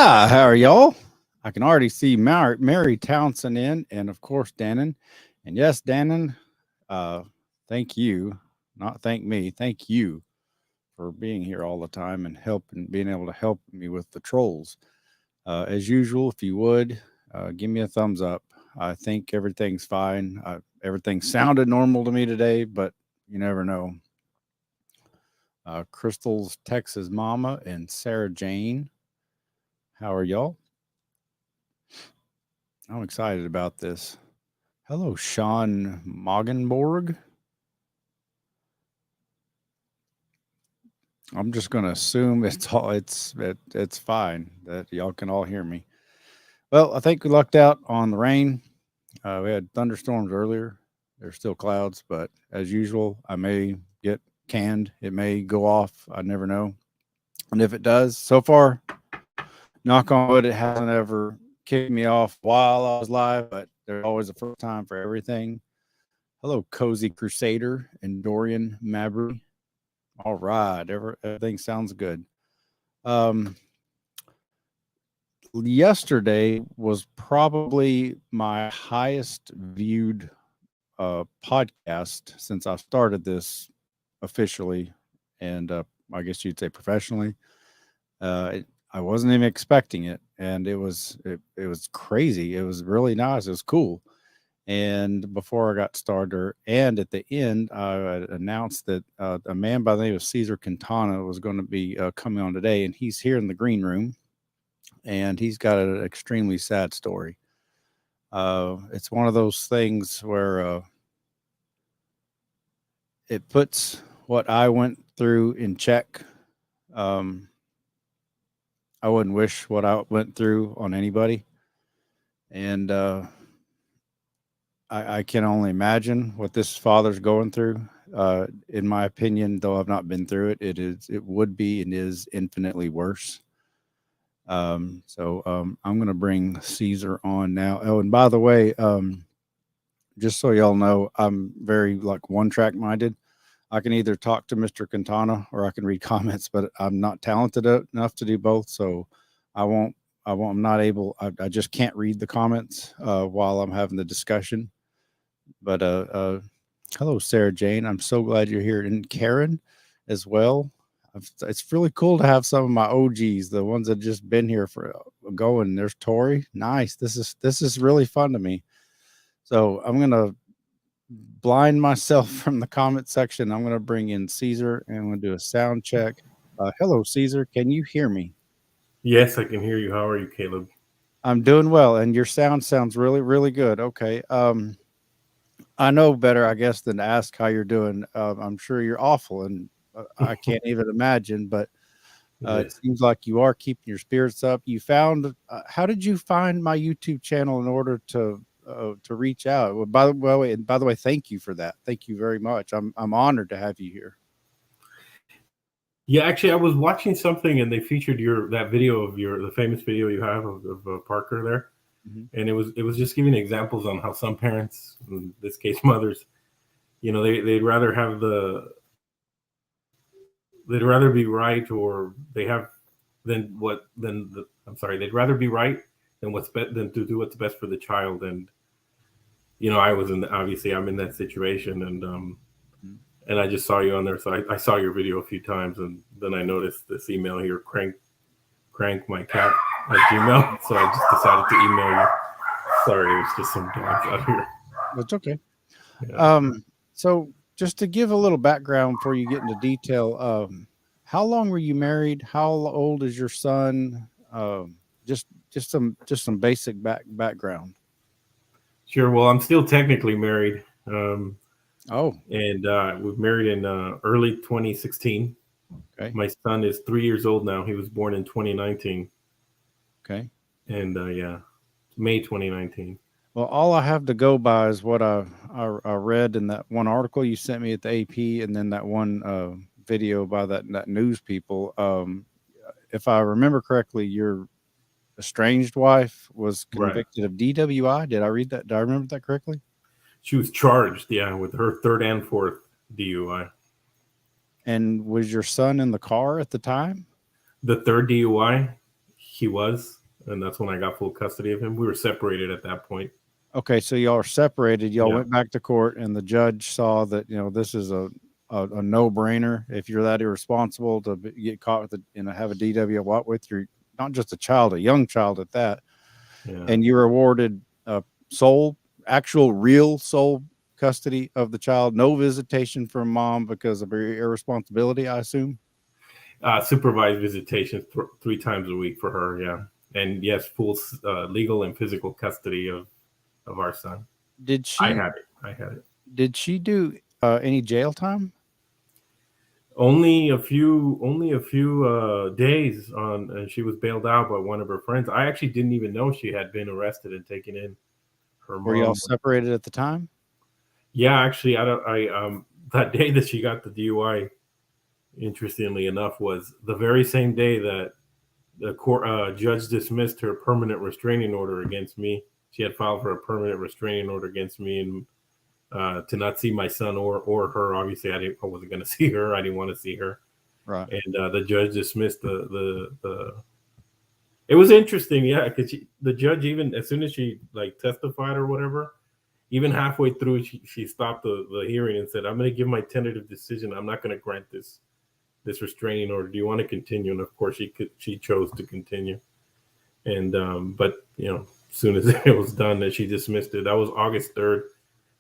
Hi, how are y'all? I can already see Mary Townsend in, and of course, Dannon. And yes, Dannon, uh, thank you, not thank me, thank you for being here all the time and being able to help me with the trolls. As usual, if you would, give me a thumbs up. I think everything's fine. Everything sounded normal to me today, but you never know. Crystal's Texas Mama and Sarah Jane, how are y'all? I'm excited about this. Hello, Sean Moggenborg. I'm just going to assume it's fine that y'all can all hear me. Well, I think we lucked out on the rain. We had thunderstorms earlier. There's still clouds, but as usual, I may get canned. It may go off. I never know. And if it does, so far, knock on wood, it hasn't ever kicked me off while I was live, but there's always a first time for everything. Hello, Cozy Crusader and Dorian Mabry. All right, everything sounds good. Yesterday was probably my highest viewed podcast since I started this officially, and I guess you'd say professionally. I wasn't even expecting it, and it was crazy. It was really nice. It was cool. And before I got started, and at the end, I announced that a man by the name of Cesar Quintana was going to be coming on today, and he's here in the green room, and he's got an extremely sad story. It's one of those things where it puts what I went through in check. I wouldn't wish what I went through on anybody, and I can only imagine what this father's going through. In my opinion, though I've not been through it, it would be and is infinitely worse. I'm going to bring Caesar on now. Oh, and by the way, just so y'all know, I'm very like one track minded. I can either talk to Mr. Quintana or I can read comments, but I'm not talented enough to do both. So I won't. I'm not able. I just can't read the comments while I'm having the discussion. But hello, Sarah Jane. I'm so glad you're here, and Karen as well. It's really cool to have some of my OGs, the ones that just been here for going. There's Tori. Nice. This is really fun to me. So I'm gonna blind myself from the comment section. I'm gonna bring in Caesar, and I'm gonna do a sound check. Hello, Caesar. Can you hear me? Yes, I can hear you. How are you, Caleb? I'm doing well, and your sounds really, really good. Okay. I know better, I guess, than to ask how you're doing. I'm sure you're awful, and I can't even imagine. But it Yes. seems like you are keeping your spirits up. You found. How did you find my YouTube channel in order to reach out? Well, by the way, thank you for that. Thank you very much. I'm honored to have you here. Yeah, actually, I was watching something and they featured that video of the famous video you have of Parker there, Mhm. and it was just giving examples on how some parents, in this case mothers, they'd rather have they'd rather be right or they have than what than the I'm sorry they'd rather be right than to do what's best for the child. And I was obviously I'm in that situation, Mhm. and I just saw you on there, so I saw your video a few times, and then I noticed this email here, crank my cat at Gmail, so I just decided to email you. Sorry, it was just some dogs out here. That's okay. Yeah. So just to give a little background before you get into detail, how long were you married? How old is your son? Just some basic background. Sure. Well, I'm still technically married, Oh, and we married in early 2016. okay, My son is 3 years old now. He was born in 2019, okay. and yeah, May 2019. Well, all I have to go by is what I read in that one article you sent me at the AP, and then that one video by that news people. If I remember correctly, your estranged wife was Right. convicted of DWI. Did I read that? Did I remember that correctly? She was charged, yeah, with her third and fourth DUI. And was your son in the car at the time? The third DUI, he was, and that's when I got full custody of him. We were separated at that point. Okay, so y'all are separated. Y'all Yeah. went back to court, and the judge saw that this is a no brainer. If you're that irresponsible to get caught with have a DWI with your not just a child, a young child at that, Yeah. and you're awarded actual real sole custody of the child, no visitation from mom because of her irresponsibility, I assume. Supervised visitation 3 times a week for her. Yeah, and yes, full legal and physical custody of our son. Did she? I had it. Did she do any jail time? Only a few days on, and she was bailed out by one of her friends. I actually didn't even know she had been arrested and taken in. Her mom. Were y'all separated at the time? Yeah, actually, that day that she got the DUI, interestingly enough, was the very same day that the court judge dismissed her permanent restraining order against me. She had filed for a permanent restraining order against me and to not see my son or her. Obviously, I wasn't going to see her. I didn't want to see her. Right. And the judge dismissed the. It was interesting, yeah, because the judge, even as soon as she testified or whatever, even halfway through, she stopped the hearing and said, "I'm going to give my tentative decision. I'm not going to grant this restraining order. Do you want to continue?" And of course, she chose to continue. And but as soon as it was done, that she dismissed it. That was August 3rd,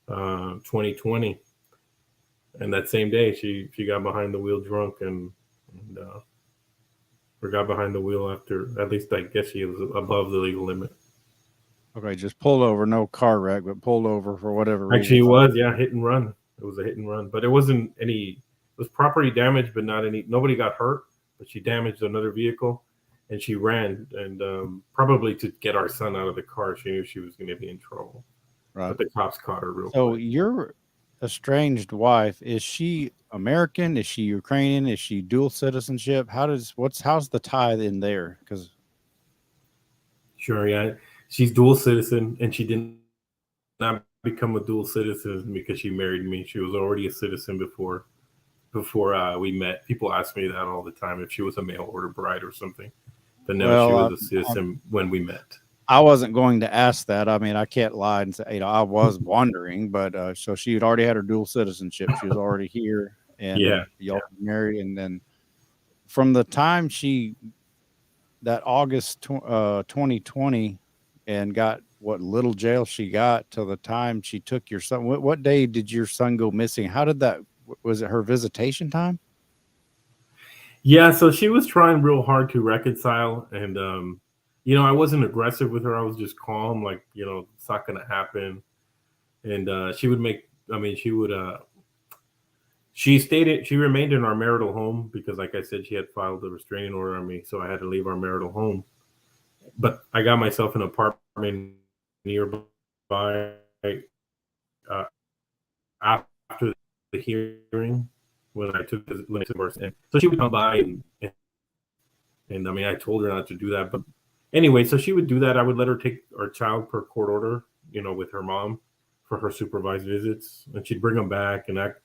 2020. And that same day, she got behind the wheel drunk and or got behind the wheel after, at least I guess she was above the legal limit. Okay, just pulled over, no car wreck, but pulled over for whatever reason. Actually, it was, yeah, hit and run. It was a hit and run, but it wasn't any. It was property damage, but not any. Nobody got hurt, but she damaged another vehicle, and she ran, and probably to get our son out of the car. She knew she was going to be in trouble. Right. But the cops caught her real quick. So your estranged wife, is she American? Is she Ukrainian? Is she dual citizenship? How's the tie in there? Because sure, yeah, she's dual citizen, and she did not become a dual citizen because she married me. She was already a citizen before we met. People ask me that all the time, if she was a mail order bride or something. But no, she was a citizen when we met. I wasn't going to ask that. I mean, I can't lie and say, I was wondering, but so she had already had her dual citizenship. She was already here, and y'all married. And then from the time that August 2020 and got what little jail she got till the time she took your son, what day did your son go missing? How did that, was it her visitation time? Yeah, so she was trying real hard to reconcile, and I wasn't aggressive with her. I was just calm, it's not going to happen. And she remained in our marital home because, like I said, she had filed a restraining order on me, so I had to leave our marital home. But I got myself an apartment nearby after the hearing when I took her. So she would come by and I mean, I told her not to do that, but anyway, so she would do that. I would let her take our child per court order, with her mom for her supervised visits, and she'd bring them back and act.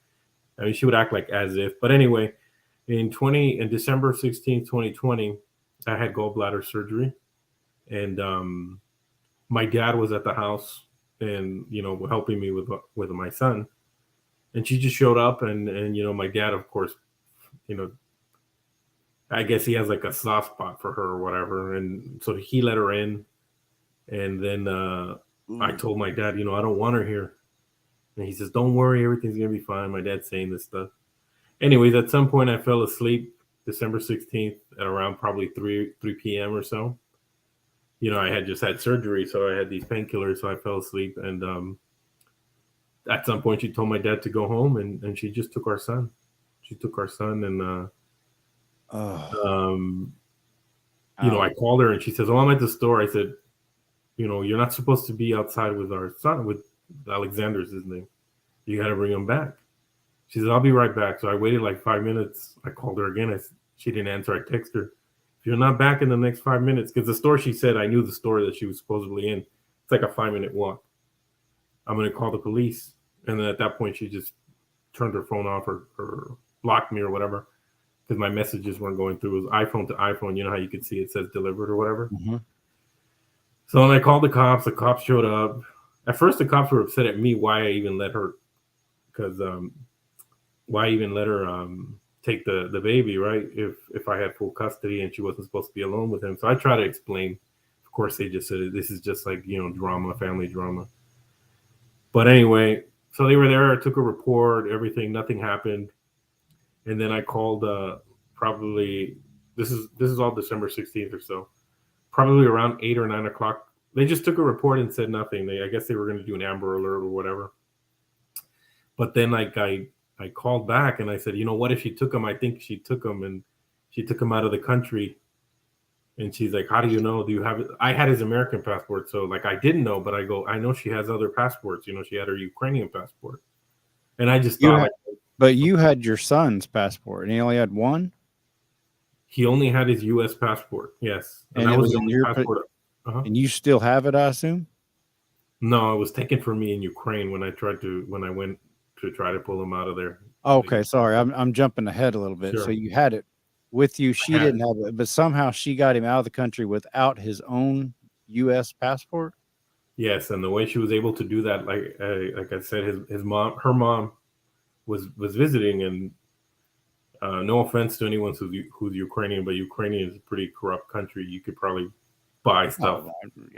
I mean, she would act like as if. But anyway, in December 16th, 2020, I had gallbladder surgery, and my dad was at the house and helping me with my son, and she just showed up, and my dad, of course, I guess he has like a soft spot for her or whatever. And so he let her in. And then I told my dad, I don't want her here. And he says, "Don't worry, everything's going to be fine." My dad's saying this stuff. Anyways, at some point I fell asleep December 16th at around probably 3 p.m. or so. I had just had surgery, so I had these painkillers, so I fell asleep. And at some point she told my dad to go home, and she just took our son. She took our son, and I called her and she says, "Oh, I'm at the store." I said, "You're not supposed to be outside with our son, with Alexander's his name. You got to bring him back." She said, "I'll be right back." So I waited like 5 minutes. I called her again. She didn't answer. I texted her, "If you're not back in the next 5 minutes," because the store, she said, I knew the store that she was supposedly in. It's like a 5-minute walk. "I'm going to call the police." And then at that point, she just turned her phone off or blocked me or whatever. because my messages weren't going through. It was iPhone to iPhone. You know how you could see it says delivered or whatever. Mm-hmm. So when I called the cops showed up. At first, the cops were upset at me why I even let her, because why even let her take the baby, right? If I had full custody and she wasn't supposed to be alone with him. So I try to explain. Of course, they just said this is just like, you know, drama, family drama. But anyway, so they were there. I took a report, everything, nothing happened, and then I called. Probably this is all December 16th or so. Probably around 8 or 9 o'clock. They just took a report and said nothing. I guess they were going to do an Amber Alert or whatever. But then like I called back and I said, you know, what if she took him? I think she took him, and she took him out of the country. And she's like, how do you know? Do you have it? I had his American passport. So like, I didn't know, but I go, I know she has other passports. You know, she had her Ukrainian passport. And I just thought, but you had your son's passport and he only had one? He only had his U.S. passport. Yes. And that was in your passport. And you still have it, I assume? No, it was taken from me in Ukraine when I went to try to pull him out of there. Okay, sorry, I'm jumping ahead a little bit. Sure. So you had it with you. She didn't have it, but somehow she got him out of the country without his own U.S. passport. Yes, and the way she was able to do that, like I said, her mom was visiting, and no offense to anyone who's Ukrainian, but Ukrainian is a pretty corrupt country. You could probably buy stuff.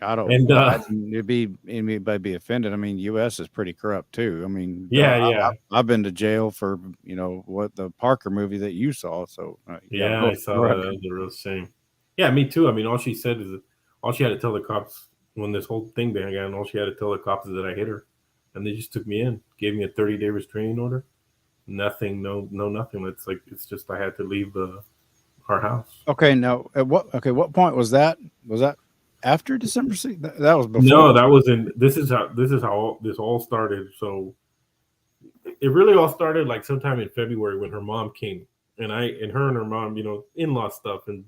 I don't. And it'd be anybody be offended. I mean, U.S. is pretty corrupt too. I mean, yeah. I've been to jail for what the Parker movie that you saw. So yeah, I saw that. That was a real shame. Yeah, me too. I mean, all she had to tell the cops when this whole thing began. All she had to tell the cops is that I hit her, and they just took me in, gave me a 30-day restraining order. Nothing, no, nothing. It's just I had to leave our house. Okay, now what point was that? Was that after December 6th? That was before. No, that was in. This is how this all started. So it really all started like sometime in February when her mom came, and her and her mom, in-law stuff, and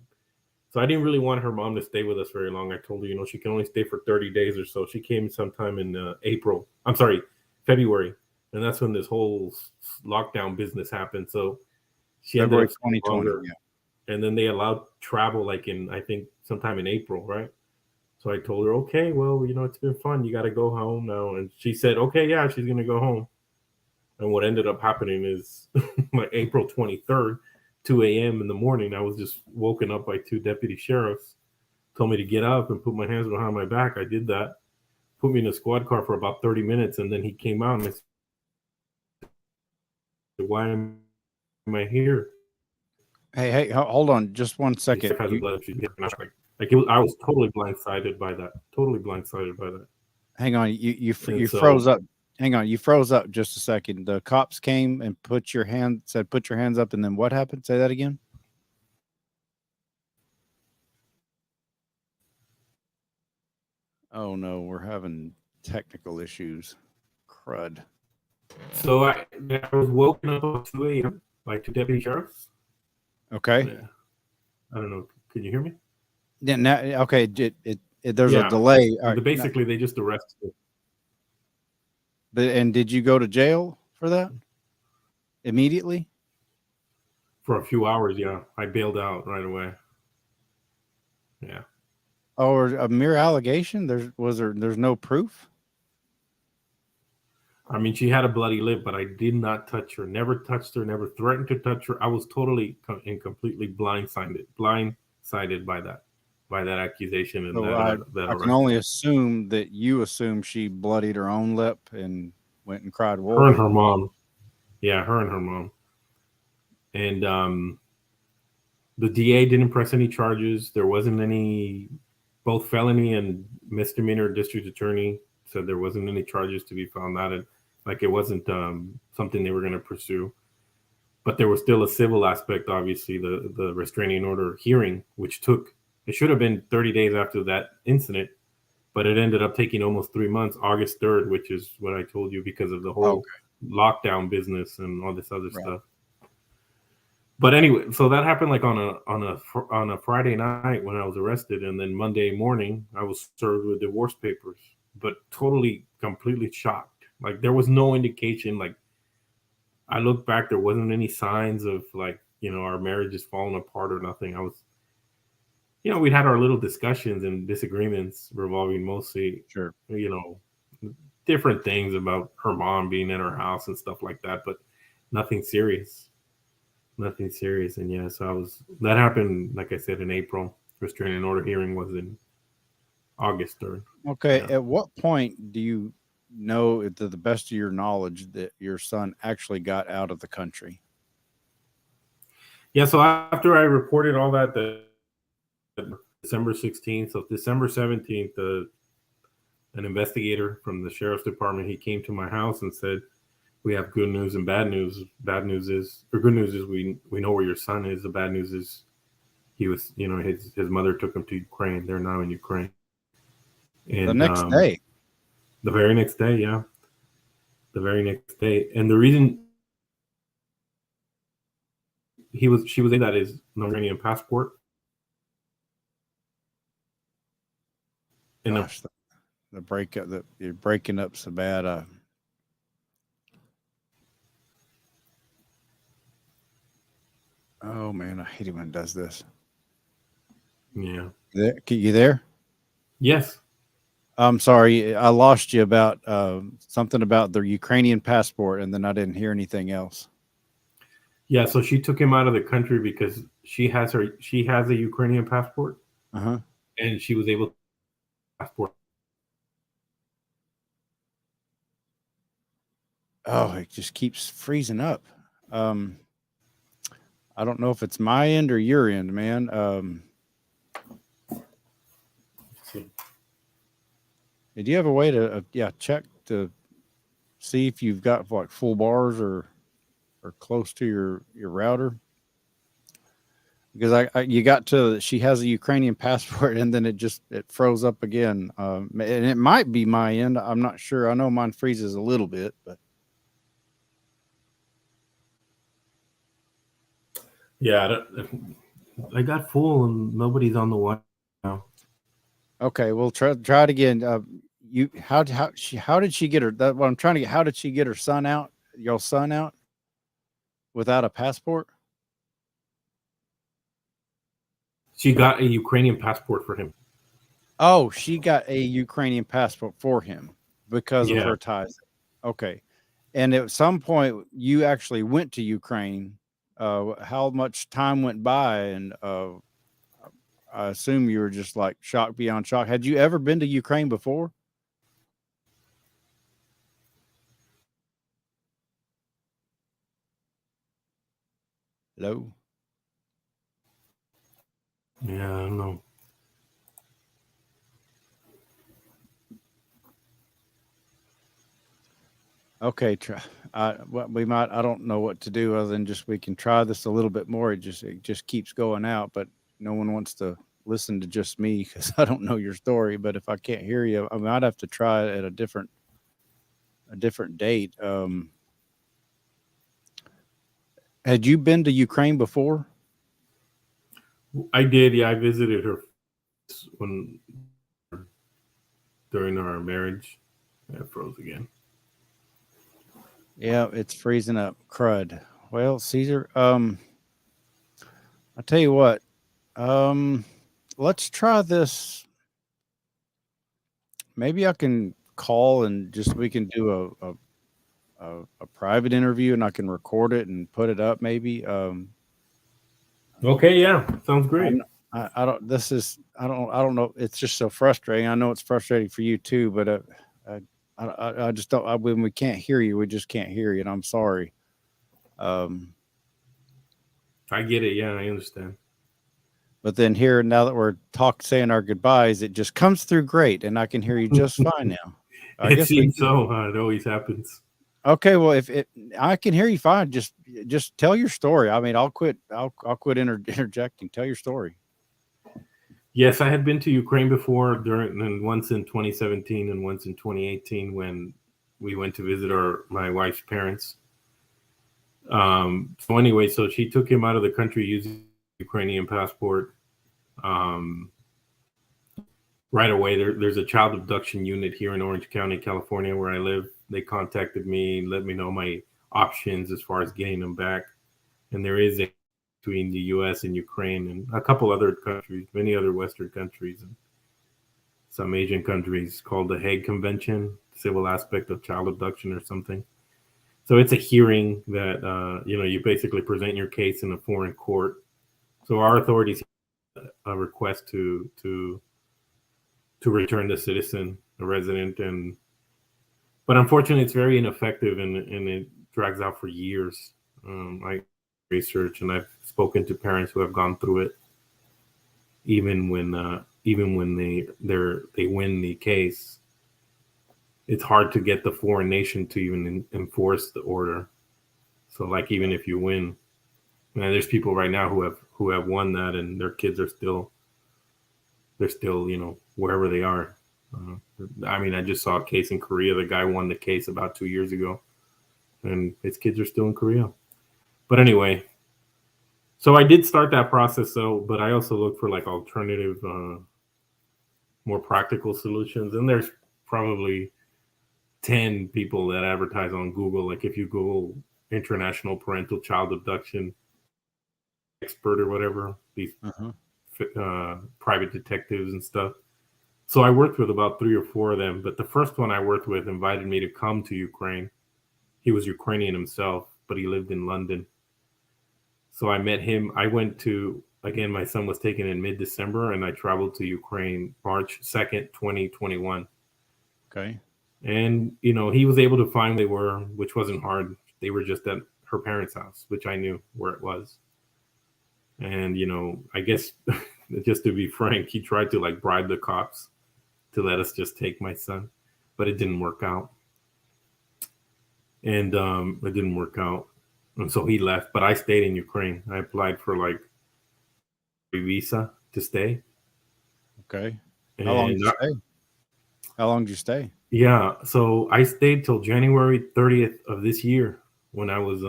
so I didn't really want her mom to stay with us very long. I told her, she can only stay for 30 days or so. She came sometime in February. And that's when this whole lockdown business happened. So she ended up 2020, and then they allowed travel like I think sometime in April, right? So I told her, okay, well, it's been fun. You got to go home now. And she said, okay, yeah, she's going to go home. And what ended up happening is like April 23rd, 2 a.m. in the morning, I was just woken up by two deputy sheriffs, told me to get up and put my hands behind my back. I did that, put me in a squad car for about 30 minutes. And then he came out and I said, why am I here? Hey, hold on just one second. I was totally blindsided by that. Hang on, you froze up. Hang on, you froze up just a second. The cops came and put your hands up, and then what happened? Say that again. Oh no, we're having technical issues. Crud. So I was woken up at 2 a.m. by two deputy sheriffs. Okay. Yeah. I don't know. Can you hear me? Yeah. Now, okay. There's a delay. Basically, they just arrested me. And did you go to jail for that immediately? For a few hours, yeah. I bailed out right away. Yeah. Or a mere allegation? There's no proof? I mean, she had a bloody lip, but I did not touch her. Never touched her. Never threatened to touch her. I was totally and completely blindsided by that accusation. And so I can only assume that you assume she bloodied her own lip and went and cried wolf. Her and her mom. Yeah, her and her mom. And the DA didn't press any charges. There wasn't any, both felony and misdemeanor district attorney said there wasn't any charges to be found out. Like it wasn't something they were going to pursue. But there was still a civil aspect, obviously, the restraining order hearing, which it should have been 30 days after that incident, but it ended up taking almost 3 months, August 3rd, which is what I told you because of the whole lockdown business and all this other stuff. But anyway, so that happened like on a Friday night when I was arrested, and then Monday morning I was served with divorce papers, but totally, completely shocked. Like there was no indication. Like I look back, there wasn't any signs of like our marriage is falling apart or nothing. I was, we'd had our little discussions and disagreements revolving mostly, Sure. different things about her mom being in her house and stuff like that, but nothing serious. Nothing serious. And yeah, so that happened, like I said, in April. Restraining order hearing was in August 3rd. Okay. Yeah. At what point do you know, to the best of your knowledge, that your son actually got out of the country? Yeah. So after I reported all that, December 16th, so December 17th, an investigator from the sheriff's department, he came to my house and said, we have good news and bad news. Bad news is, or good news is we know where your son is. The bad news is he was, his mother took him to Ukraine. They're now in Ukraine. The And next day. the very next day, yeah. The very next day. And the reason she was that is an Iranian passport. And Gosh, the breakup, you're breaking up so bad. Oh man, I hate it when it does this. yeah. You there? Yes. I'm sorry, I lost you about something about the Ukrainian passport, and then I didn't hear anything else. Yeah, so she took him out of the country because she has a Ukrainian passport, and she was able to passport. Oh, it just keeps freezing up. I don't know if it's my end or your end, man. Do you have a way to check to see if you've got like full bars or close to your router? Because you got to, she has a Ukrainian passport, and then it froze up again. And it might be my end. I'm not sure. I know mine freezes a little bit, but Yeah, I got full and nobody's on the line now. okay. We'll try it again. How did she get her? That what I'm trying to get. How did she get her son out? Your son out without a passport? She got a Ukrainian passport for him. Oh, she got a Ukrainian passport for him because of her ties. Okay. And at some point, you actually went to Ukraine. How much time went by? And I assume you were just like shocked beyond shock. Had you ever been to Ukraine before? Hello? Yeah, I don't know. Okay, I don't know what to do other than just we can try this a little bit more. It just keeps going out, but no one wants to listen to just me because I don't know your story. But if I can't hear you, I might have to try it at a different date. Had you been to Ukraine before? I did. Yeah, I visited her during our marriage. It froze again. Yeah, it's freezing up. Crud. Well, Cesar, I tell you what, let's try this. Maybe I can call and we can do a private interview, and I can record it and put it up maybe. Okay, yeah, sounds great. I don't know. It's just so frustrating. I know it's frustrating for you too, but I just don't. When we can't hear you, we just can't hear you, and I'm sorry. I get it. Yeah, I understand. But then here, now that we're saying our goodbyes, it just comes through great, and I can hear you just fine now. It seems so. It always happens. Okay, well, I can hear you fine, just tell your story. I mean, I'll quit interjecting. Tell your story. Yes, I had been to Ukraine before, and once in 2017 and once in 2018 when we went to visit my wife's parents. So anyway, so she took him out of the country using Ukrainian passport. Right away, there's a child abduction unit here in Orange County, California, where I live. They contacted me, let me know my options as far as getting them back. And there is between the U.S. and Ukraine and a couple other countries, many other Western countries, and some Asian countries, called the Hague Convention, civil aspect of child abduction or something. So it's a hearing that you basically present your case in a foreign court. So our authorities a request to return the citizen, a resident, and but unfortunately, it's very ineffective and it drags out for years. I research and I've spoken to parents who have gone through it, even when they win the case. It's hard to get the foreign nation to even enforce the order. So, like, even if you win, man, there's people right now who have won that, and their kids are still wherever they are. I mean, I just saw a case in Korea. The guy won the case about 2 years ago, and his kids are still in Korea. But anyway, so I did start that process, though. But I also look for like alternative, more practical solutions. And there's probably 10 people that advertise on Google. Like if you Google international parental child abduction expert or whatever, these private detectives and stuff. So I worked with about 3 or 4 of them, but the first one I worked with invited me to come to Ukraine. He was Ukrainian himself, but he lived in London. So I met him. I went to, again, my son was taken in mid-December, and I traveled to Ukraine March 2nd, 2021. Okay. And, he was able to find where they were, which wasn't hard. They were just at her parents' house, which I knew where it was. And, I guess just to be frank, he tried to like bribe the cops to let us just take my son, but it didn't work out. And it didn't work out. And so he left, but I stayed in Ukraine. I applied for like a visa to stay. Okay. How long did you stay? How long did you stay? Yeah. So I stayed till January 30th of this year when I was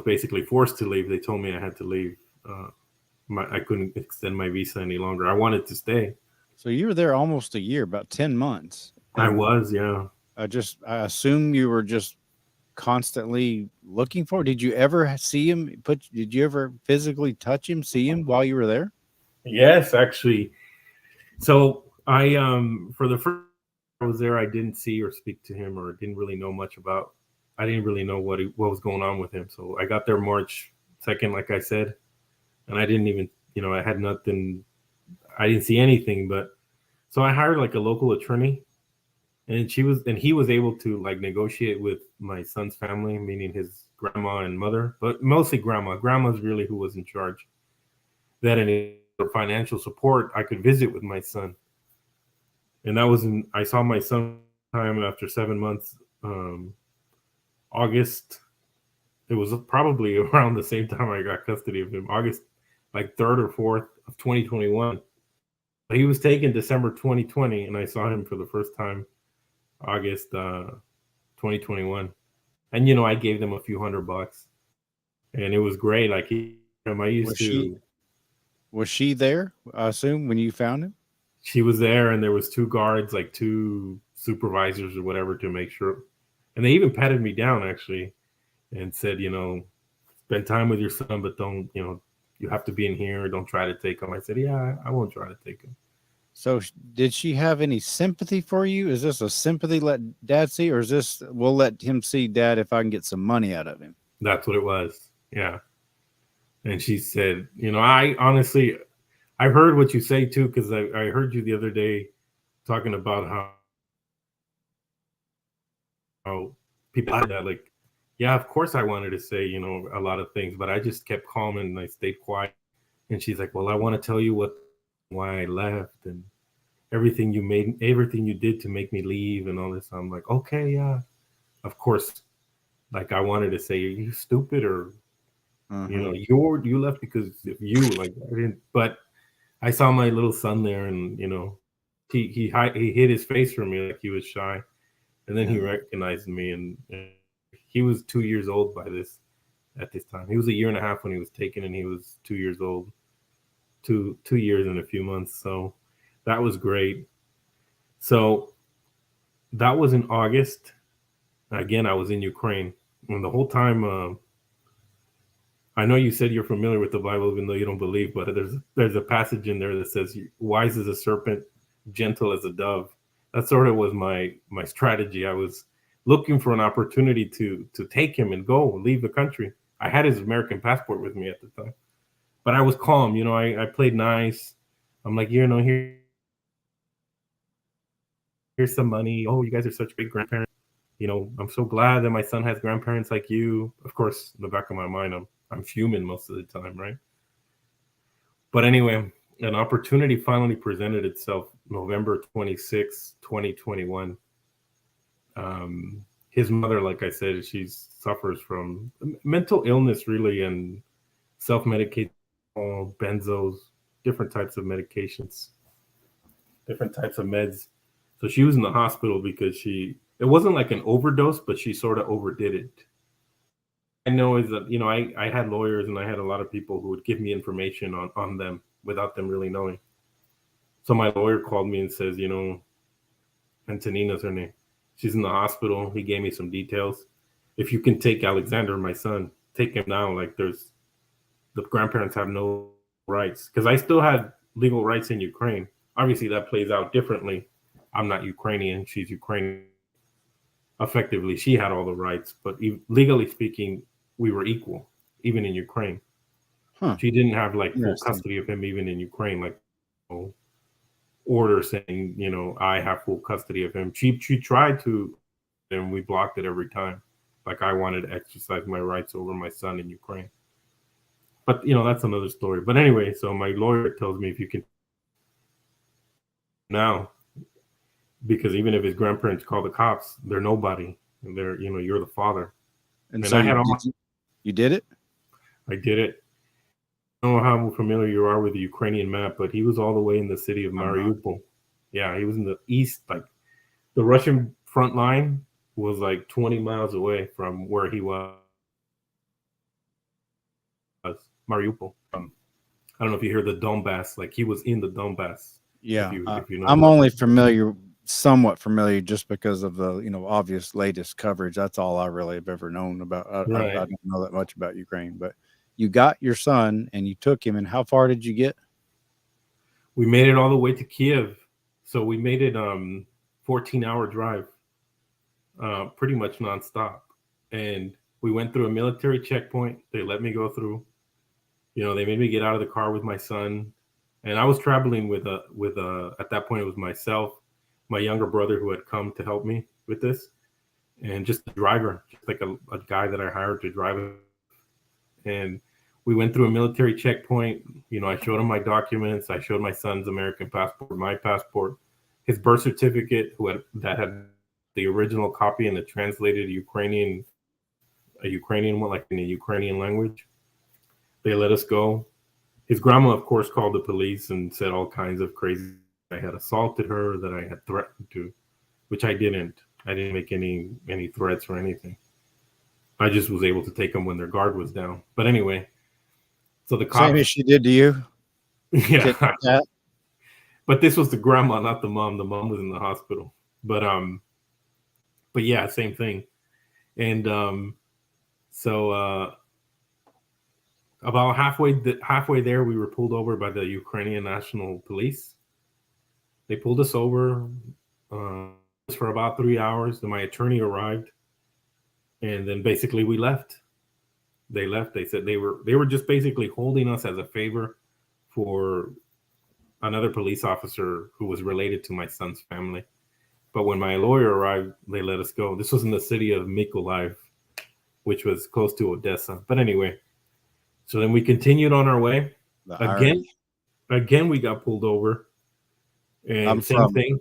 basically forced to leave. They told me I had to leave. I couldn't extend my visa any longer. I wanted to stay. So you were there almost a year, about 10 months. I was, yeah. I assume you were just constantly looking for. Did you ever see him? Did you ever physically touch him, see him while you were there? Yes, actually. So I for the first I was there, I didn't see or speak to him, or didn't really know much about. I didn't really know what was going on with him. So I got there March 2nd, like I said, and I didn't even, I had nothing. I didn't see anything, but so I hired like a local attorney, and he was able to like negotiate with my son's family, meaning his grandma and mother, but mostly grandma. Grandma's really who was in charge. That any financial support, I could visit with my son. And that was I saw my son time after 7 months, August. It was probably around the same time I got custody of him, August, like 3rd or 4th of 2021. He was taken December 2020, and I saw him for the first time August 2021. And I gave them a few $100, and it was great. Like I used to. Was she there? I assume when you found him. She was there, and there was 2 guards, like 2 supervisors or whatever, to make sure. And they even patted me down actually, and said, spend time with your son, but don't, you have to be in here. Don't try to take him. I said, yeah, I won't try to take him. So did she have any sympathy for you? Is this a sympathy let dad see, or is this we'll let him see dad if I can get some money out of him? That's what it was. Yeah. And she said, I honestly, I heard what you say too, because I heard you the other day talking about how people had that, like, yeah, of course I wanted to say, a lot of things, but I just kept calm and I stayed quiet. And she's like, well, I want to tell you why I left and everything you did to make me leave and all this. I'm like, okay, yeah, of course. Like, I wanted to say, are you stupid, or you left because of you? Like, I didn't. But I saw my little son there, and he hid his face from me, like he was shy, and then he recognized me, and he was 2 years old at this time. He was a year and a half when he was taken, and he was 2 years old, 2 years and a few months. So that was great. So that was in August. Again, I was in Ukraine, and the whole time I know you said you're familiar with the Bible, even though you don't believe, but there's a passage in there that says, "Wise as a serpent, gentle as a dove." That sort of was my strategy. I was looking for an opportunity to take him and go leave the country. I had his American passport with me at the time, but I was calm. I played nice. I'm like, here's some money. Oh, you guys are such big grandparents. I'm so glad that my son has grandparents like you. Of course, in the back of my mind, I'm fuming most of the time, right? But anyway, an opportunity finally presented itself November 26, 2021. His mother, like I said, she suffers from mental illness, really, and self-medicate, benzos, different types of medications, different types of meds. So she was in the hospital because it wasn't like an overdose, but she sort of overdid it. I know is that, I had lawyers and I had a lot of people who would give me information on them without them really knowing. So my lawyer called me and says, Antonina's her name. She's in the hospital. He gave me some details. If you can take Alexander, my son, take him now. Like the grandparents have no rights. Because I still had legal rights in Ukraine. Obviously that plays out differently. I'm not Ukrainian. She's Ukrainian. Effectively, she had all the rights, but legally speaking, we were equal, even in Ukraine. Huh. She didn't have like full custody of him, even in Ukraine, like order saying, I have full custody of him. She tried to, and we blocked it every time. Like I wanted to exercise my rights over my son in Ukraine. But that's another story. But anyway, so my lawyer tells me if you can now, because even if his grandparents call the cops, they're nobody. And they're, you're the father. And so you did it? I did it. I don't know how familiar you are with the Ukrainian map, but he was all the way in the city of Mariupol. Yeah, he was in the east. Like the Russian front line was like 20 miles away from where he was. Mariupol. I don't know if you hear the Donbass. Like he was in the Donbass. Yeah, if you know I'm only somewhat familiar, just because of the obvious latest coverage. That's all I really have ever known about. I don't know that much about Ukraine, but you got your son and you took him. And how far did you get? We made it all the way to Kiev. So we made it 14-hour drive, pretty much nonstop. And we went through a military checkpoint. They let me go through. They made me get out of the car with my son. And I was traveling with at that point, it was myself, my younger brother who had come to help me with this, and just the driver, just like a guy that I hired to drive it. And we went through a military checkpoint. I showed him my documents. I showed my son's American passport, my passport, his birth certificate, that had the original copy and the translated Ukrainian one, like in the Ukrainian language. They let us go. His grandma, of course, called the police and said all kinds of crazy. I had assaulted her, that I had threatened to, which I didn't. I didn't make any threats or anything. I just was able to take them when their guard was down. But anyway, so the cops. Same as she did to you. Yeah. But this was the grandma, not the mom. The mom was in the hospital. But yeah, same thing. And so about halfway there, we were pulled over by the Ukrainian National Police. They pulled us over for about 3 hours. Then my attorney arrived, and then basically we left. They left. They said they were just basically holding us as a favor for another police officer who was related to my son's family. But when my lawyer arrived, they let us go. This was in the city of Mykolaiv, which was close to Odessa. But anyway, so then we continued on our way. Again, we got pulled over. And same thing.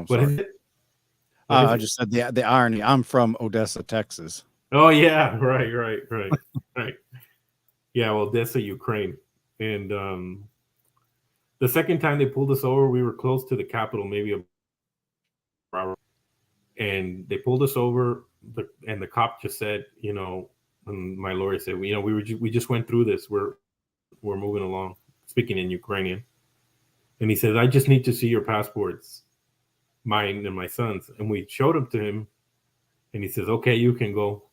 What is it? I just said the irony. I'm from Odessa, Texas. Oh yeah, right. Yeah, well, Odessa, Ukraine. And the second time they pulled us over, we were close to the capital, maybe a hour. And they pulled us over, and the cop just said, and my lawyer said, we just went through this. We're moving along, speaking in Ukrainian. And he says, I just need to see your passports, mine and my son's. And we showed them to him, and he says, okay, you can go.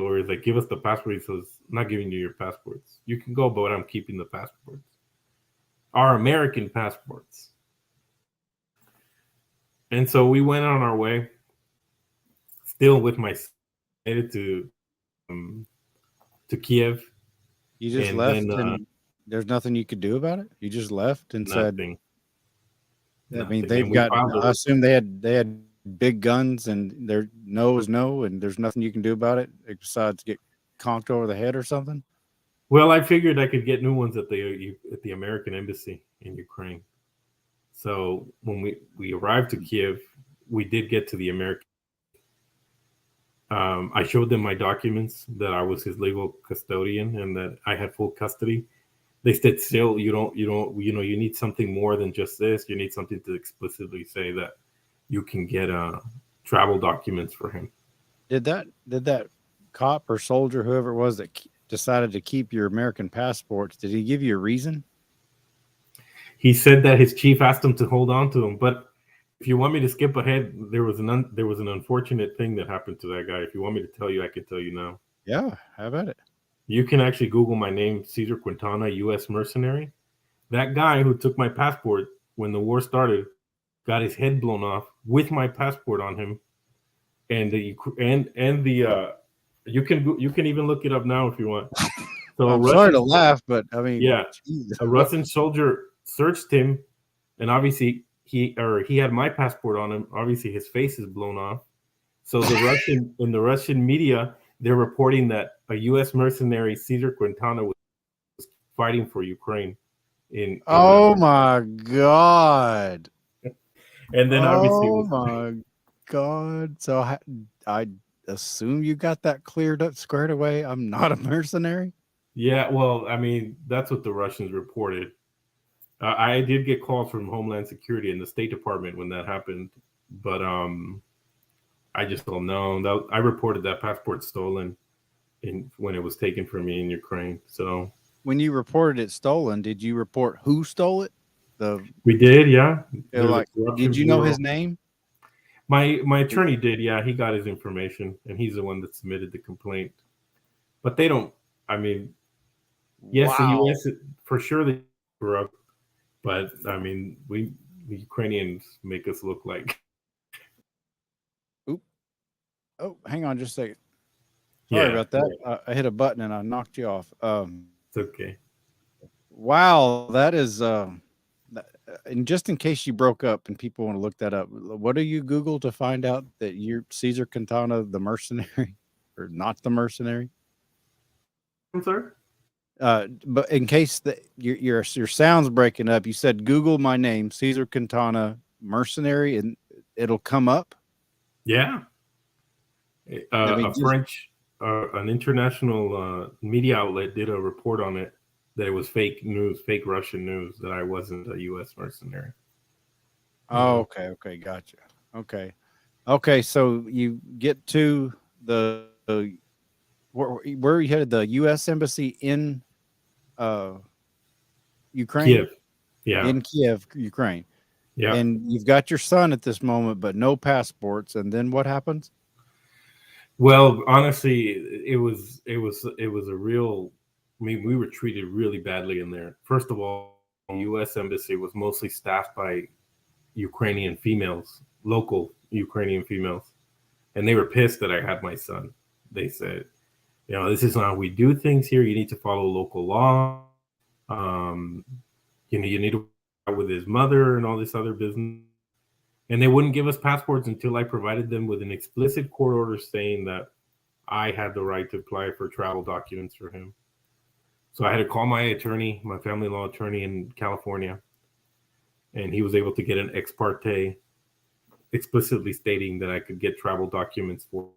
lawyer's like, give us the passport. He says, I'm not giving you your passports. You can go, but I'm keeping the passports. Our American passports. And so we went on our way, still with my headed to Kiev. You just And left, then and there's nothing you could do about it. You just left and nothing. said, I mean, Nothing. they've And we got. filed I assume they had big guns, and their no is no, and there's nothing you can do about it besides get conked over the head or something. Well, I figured I could get new ones at the American embassy in Ukraine. So when we arrived to Kiev, we did get to the American. I showed them my documents that I was his legal custodian and that I had full custody. They said, still, you need something more than just this. You need something to explicitly say that you can get travel documents for him. Did that cop or soldier, whoever it was that decided to keep your American passports, did he give you a reason? He said that his chief asked him to hold on to them, but if you want me to skip ahead, there was an unfortunate thing that happened to that guy. If you want me to tell you, I can tell you now. Yeah, how about it? You can actually Google my name, Cesar Quintana, U.S. mercenary. That guy who took my passport when the war started got his head blown off with my passport on him, and you can even look it up now if you want. So I'm sorry to laugh, but I mean, yeah, geez. a Russian soldier searched him, and obviously he had my passport on him. Obviously, his face is blown off. So the Russian media, they're reporting that a U.S. mercenary, Cesar Quintana, was fighting for Ukraine. Oh my God! And then obviously, oh my God! So I assume you got that cleared up, squared away. I'm not a mercenary. Yeah, well, I mean, that's what the Russians reported. I did get calls from Homeland Security and the State Department when that happened, but I just don't know. I reported that passport stolen when it was taken from me in Ukraine. So when you reported it stolen, did you report who stole it? We did, yeah. Did you know his name? My attorney did, yeah. He got his information, and he's the one that submitted the complaint. But they don't. I mean, yes, wow. The U.S. for sure they corrupt, but I mean, the Ukrainians make us look like. Oop! Oh, hang on, just a second. Sorry about that. Yeah. I hit a button and I knocked you off. It's okay. Wow, that is. And just in case you broke up and people want to look that up, what do you Google to find out that you're Cesar Quintana, the mercenary, or not the mercenary? I'm sorry. But in case that your sound's breaking up, you said Google my name, Cesar Quintana, mercenary, and it'll come up. Yeah. An international media outlet did a report on it that it was fake news, fake Russian news, that I wasn't a U.S. mercenary. Oh, okay, gotcha. Okay. So you get to the where you headed, the U.S. embassy in Ukraine. Kiev. Yeah. In Kiev, Ukraine. Yeah. And you've got your son at this moment, but no passports. And then what happens? Well, honestly, it was a real. I mean, we were treated really badly in there. First of all, the U.S. embassy was mostly staffed by Ukrainian females, local Ukrainian females, and they were pissed that I had my son. They said, this is not how we do things here. You need to follow local law. You need to work with his mother and all this other business. And they wouldn't give us passports until I provided them with an explicit court order saying that I had the right to apply for travel documents for him. So I had to call my attorney, my family law attorney in California, and he was able to get an ex parte explicitly stating that I could get travel documents for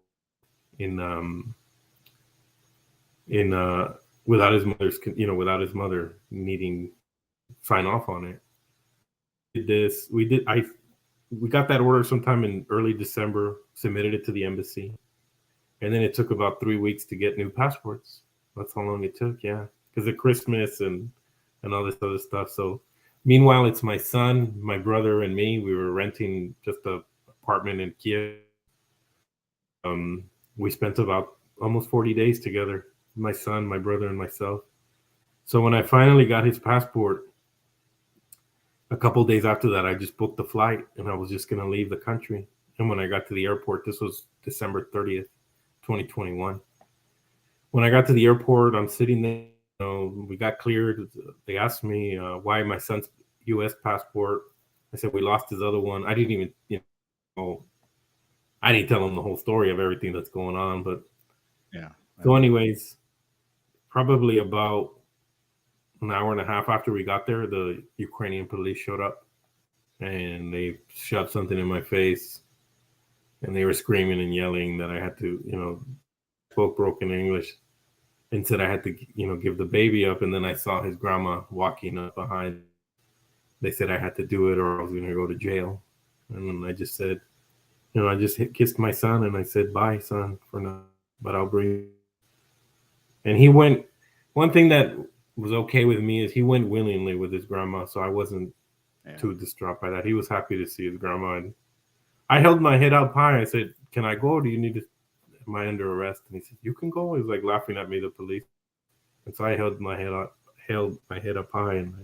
without his mother's mother needing sign off on it. We got that order sometime in early December, submitted it to the embassy, and then it took about 3 weeks to get new passports. That's how long it took, yeah, because of Christmas and all this other stuff. So meanwhile, it's my son, my brother, and me. We were renting just an apartment in Kiev. We spent about almost 40 days together. My son, my brother, and myself. So when I finally got his passport, a couple days after that, I just booked the flight and I was just going to leave the country. And when I got to the airport, this was December 30th, 2021. When I got to the airport, I'm sitting there. We got cleared. They asked me why my son's U.S. passport. I said we lost his other one. I didn't even, I didn't tell them the whole story of everything that's going on. But Yeah. so, anyways, probably about an hour and a half after we got there, the Ukrainian police showed up and they shoved something in my face and they were screaming and yelling that I had to, spoke broken English and said I had to, give the baby up. And then I saw his grandma walking up behind. They said I had to do it or I was going to go to jail. And then I just said, I just kissed my son and I said, bye, son, for now, but I'll bring you. And he went. One thing that was okay with me is he went willingly with his grandma, so I wasn't too distraught by that. He was happy to see his grandma, and I held my head up high. I said, "Can I go? Or do you need to? Am I under arrest?" And he said, "You can go." He was like laughing at me, the police, and so I held my head up high, and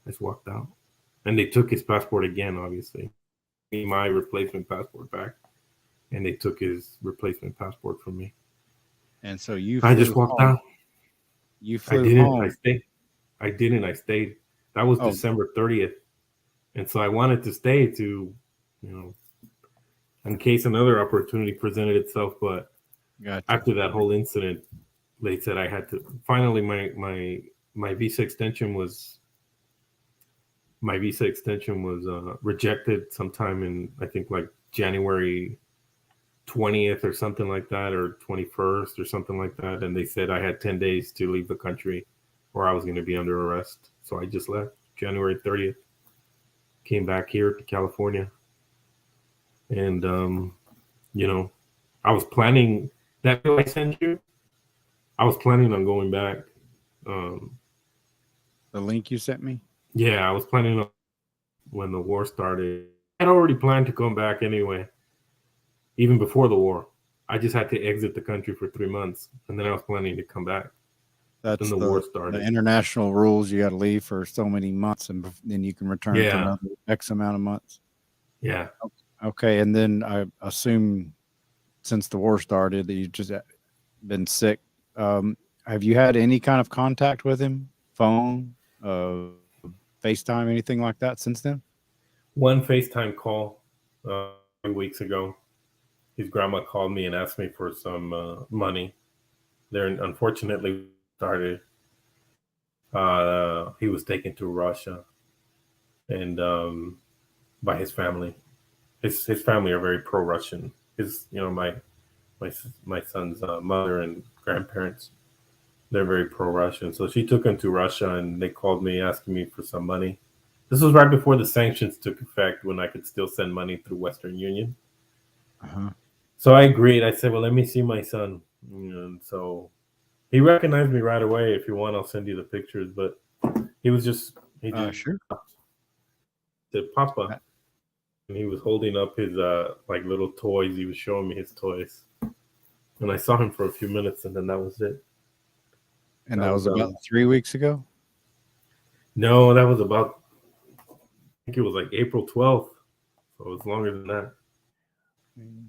I just walked out. And they took his passport again, obviously, my replacement passport back, and they took his replacement passport from me. And so you I just walked out. You flew I didn't. home. I stayed. I didn't. I stayed. That was December 30th. And so I wanted to stay to, in case another opportunity presented itself. But after that whole incident, they said I had to. Finally, my visa extension was rejected sometime in, I think, like January 20th or something like that, or 21st or something like that. And they said I had 10 days to leave the country or I was going to be under arrest. So I just left January 30th, came back here to California. And, I was planning that I sent you. I was planning on going back. The link you sent me? Yeah, I was planning on when the war started. I had already planned to come back anyway. Even before the war, I just had to exit the country for 3 months, and then I was planning to come back. That's the war started. The international rules. You got to leave for so many months, and then you can return for another X amount of months. Yeah. Okay, and then I assume since the war started that you've just been sick. Have you had any kind of contact with him? Phone, FaceTime, anything like that since then? One FaceTime call 3 weeks ago. His grandma called me and asked me for some money. There, unfortunately, started. He was taken to Russia, and by his family. His family are very pro-Russian. My son's mother and grandparents, they're very pro-Russian. So she took him to Russia, and they called me asking me for some money. This was right before the sanctions took effect, when I could still send money through Western Union. Uh-huh. So I agreed. I said, well, let me see my son. And so he recognized me right away. If you want, I'll send you the pictures. But he just sure. said, Papa. And he was holding up his like little toys. He was showing me his toys. And I saw him for a few minutes, and then that was it. And that was about 3 weeks ago? No, that was about, I think it was like April 12th. So it was longer than that.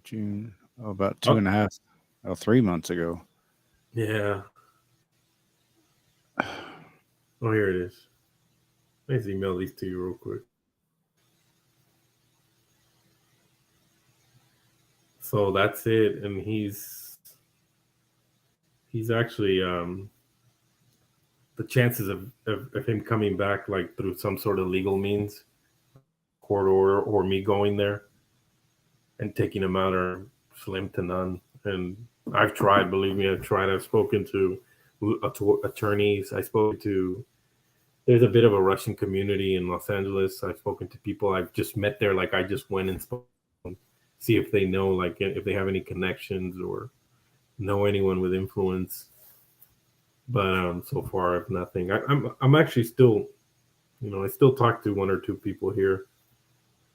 June. About 3 months ago. Yeah. Oh, here it is. Let's email these to you real quick. So that's it. And he's actually, the chances of him coming back, like through some sort of legal means, court order, or me going there and taking him out, are slim to none. And I've tried, believe me, I've spoken to attorneys. There's a bit of a Russian community in Los Angeles. I've spoken to people I've just met there. Like I just went and spoke, see if they know, like if they have any connections or know anyone with influence. But so far I have nothing. I'm actually still, I still talk to one or two people here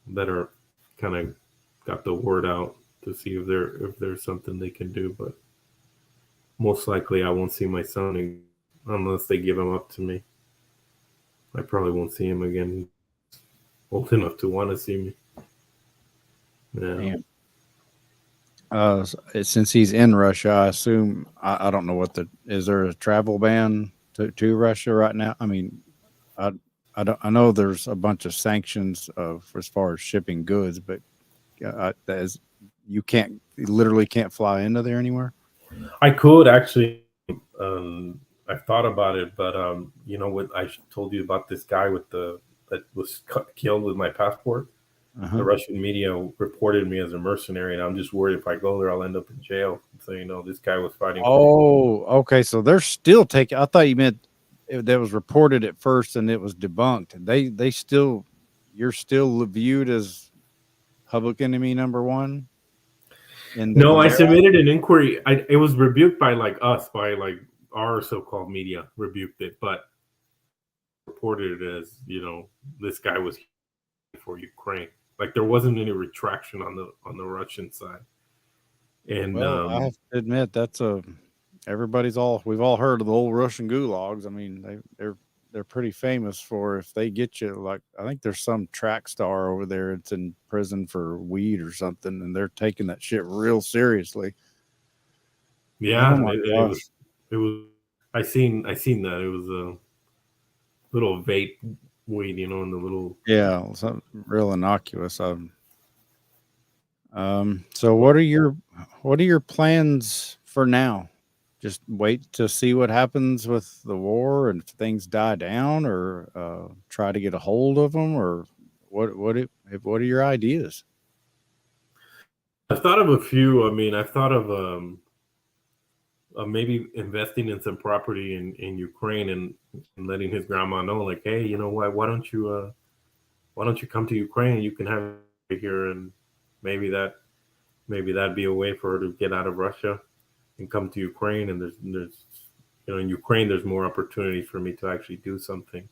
that are kind of got the word out to see if there's something they can do. But most likely I won't see my son unless they give him up to me. I probably won't see him again. He's old enough to want to see me. Yeah. Damn. Since he's in Russia, I assume I don't know what is there a travel ban to Russia right now? I mean, I I know there's a bunch of sanctions as far as shipping goods, but that is you literally can't fly into there anywhere. I could actually. I've thought about it, but what I told you about this guy with the that was killed with my passport. The Uh-huh. Russian media reported me as a mercenary, and I'm just worried if I go there, I'll end up in jail. So this guy was fighting for. Oh, okay. So they're still taking. I thought you meant that was reported at first and it was debunked. They still, you're still viewed as public enemy number one No, in I their submitted an inquiry. It was rebuked by by our so-called media rebuked it, but reported it as this guy was for Ukraine. Like there wasn't any retraction on the Russian side, and Well, I have to admit that's we've all heard of the old Russian gulags. I mean, they're pretty famous for if they get you, like I think there's some track star over there it's in prison for weed or something and they're taking that shit real seriously. Oh yeah, my gosh. it was. I seen that it was a little vape weed, in the little. Yeah, something real innocuous. So what are your plans for now? Just wait to see what happens with the war and if things die down, or try to get a hold of them, or what are your ideas? I've thought of a few. I mean, I've thought of maybe investing in some property in Ukraine and letting his grandma know, like, hey, you know what? Why don't you come to Ukraine? You can have it here, and maybe maybe that'd be a way for her to get out of Russia and come to Ukraine. And there's in Ukraine there's more opportunities for me to actually do something.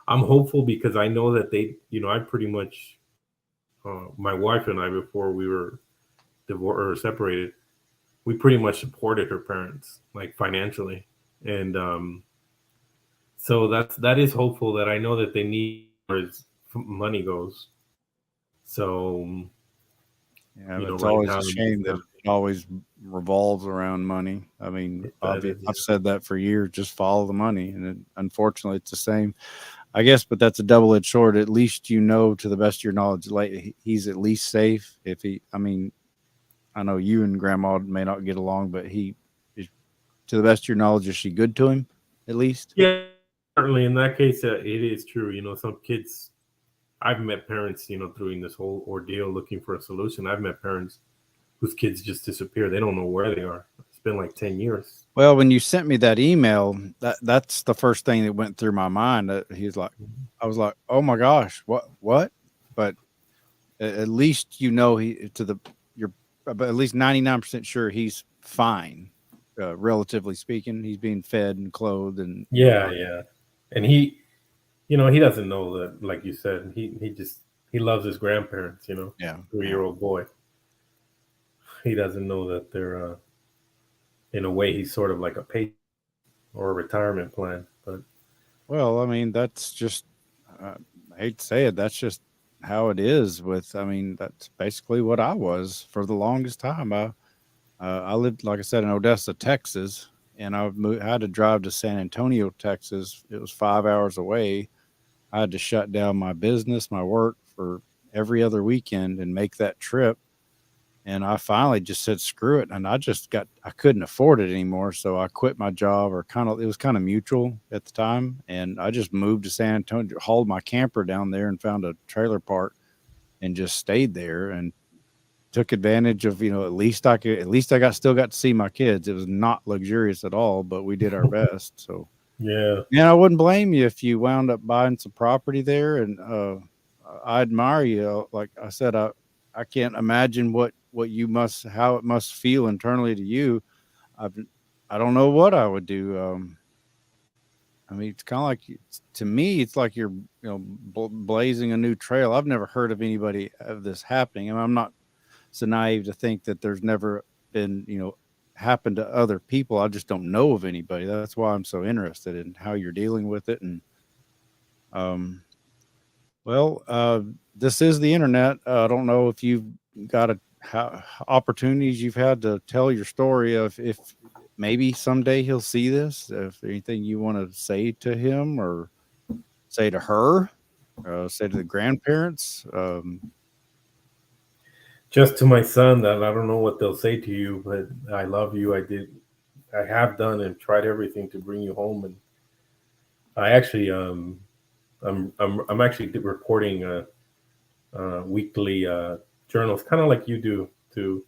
I'm hopeful because I know that I pretty much my wife and I, before we were divorced or separated, we pretty much supported her parents, like financially, and so that is hopeful that I know that they need as money goes. So Yeah, it's right always now a I'm just shame that it always revolves around money. I mean, that is, I've said that for years. Just follow the money, and unfortunately, it's the same. I guess, but that's a double-edged sword. At least to the best of your knowledge, like he's at least safe. I mean, I know you and Grandma may not get along, but to the best of your knowledge, is she good to him? At least. yeah, certainly in that case it is true. Some kids, I've met parents, during this whole ordeal looking for a solution. I've met parents whose kids just disappear. They don't know where they are. It's been like 10 years. Well, when you sent me that email, that's the first thing that went through my mind. He's like, I was like, oh my gosh, what? But at least he to the you're but at least 99% sure he's fine. Relatively speaking, he's being fed and clothed, and Yeah, yeah. And he doesn't know that, like you said, he loves his grandparents, yeah, 3 year yeah. old boy. He doesn't know that they're in a way he's sort of like a pay or a retirement plan. But Well, I mean, that's just uh, I hate to say it, that's just how it is. I mean, that's basically what I was for the longest time. I lived, like I said, in Odessa, Texas, and I had to drive to San Antonio, Texas. It was 5 hours away. I had to shut down my business, my work for every other weekend and make that trip. And I finally just said, screw it. And I couldn't afford it anymore. So I quit my job, or it was kind of mutual at the time. And I just moved to San Antonio, hauled my camper down there and found a trailer park and just stayed there and took advantage of, at least still got to see my kids. It was not luxurious at all, but we did our best. So, yeah, yeah, I wouldn't blame you if you wound up buying some property there. And I admire you. Like I said, I can't imagine how it must feel internally to you. I've, I don't know what I would do. I mean, it's kind of like to me, it's like you're, blazing a new trail. I've never heard of anybody of this happening, and I'm not so naive to think that there's never been, happened to other people. I just don't know of anybody. That's why I'm so interested in how you're dealing with it. And um, well, this is the internet. I don't know if you've got opportunities you've had to tell your story of if maybe someday he'll see this. If anything you want to say to him or say to her, say to the grandparents. Just to my son, that I don't know what they'll say to you, but I love you. I have done and tried everything to bring you home, and I actually, I'm actually reporting weekly journals, kind of like you do. To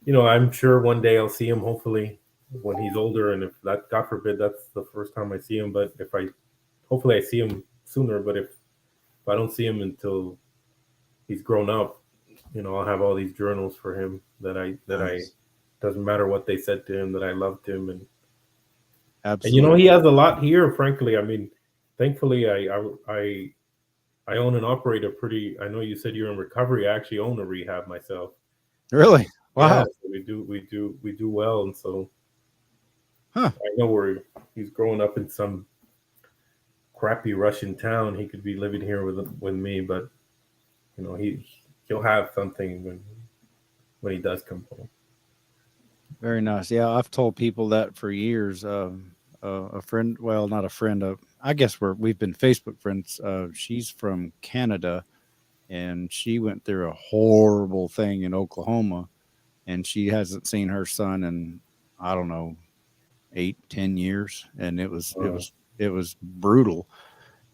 I'm sure one day I'll see him. Hopefully, when he's older, and if that, God forbid, that's the first time I see him. But if I, hopefully, I see him sooner. But if I don't see him until he's grown up, I'll have all these journals for him that I Nice. doesn't matter what they said to him, that I loved him. And he Absolutely. has a lot here, frankly. I mean, thankfully, I own and operate a pretty. I know you said you're in recovery. I actually own a rehab myself. Really? Yeah, Wow. so we do well, and so Huh. I know where he's growing up in some crappy Russian town. He could be living here with me, but he'll have something when he does come home. Very nice. Yeah, I've told people that for years. A friend, well, not a friend. I guess we've been Facebook friends. She's from Canada, and she went through a horrible thing in Oklahoma, and she hasn't seen her son in I don't know 8, 10 years, and Uh, it was brutal.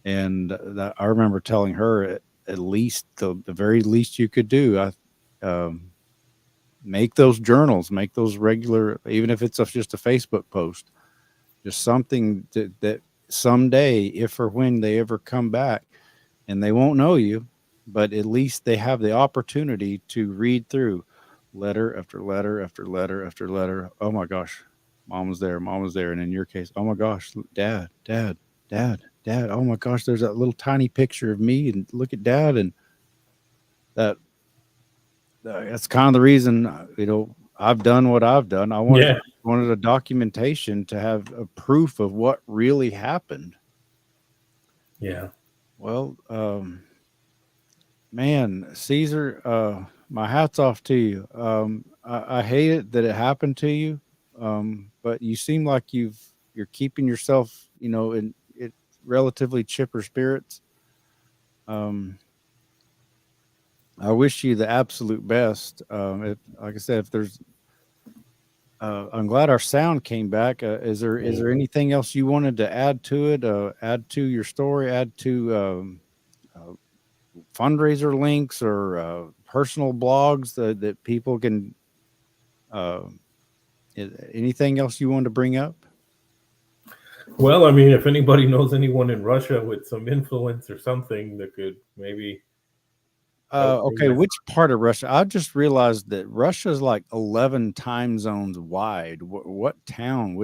And I remember telling her at least the very least you could do. Um, make those journals, make those regular, even if it's just a Facebook post, just something that someday, if or when they ever come back, and they won't know you, but at least they have the opportunity to read through letter after letter after letter after letter. Oh my gosh, mom was there. And in your case, oh my gosh, dad. Oh my gosh, there's that little tiny picture of me, and look at dad. And that that's kind of the reason, I've done what I've done. I yeah, wanted a documentation to have a proof of what really happened. yeah. Well, man, Caesar, my hat's off to you. I hate it that it happened to you, but you seem like you're keeping yourself, in relatively chipper spirits. Um, I wish you the absolute best. If, like I said, if there's I'm glad our sound came back. Is there Mhm. anything else you wanted to add to it? Add to your story? Add to uh, fundraiser links or personal blogs that people can? Uh, Anything else you wanted to bring up? Well, I mean, if anybody knows anyone in Russia with some influence or something that could maybe help bring Okay, my which part of Russia? I just realized that Russia's like 11 time zones wide. What town?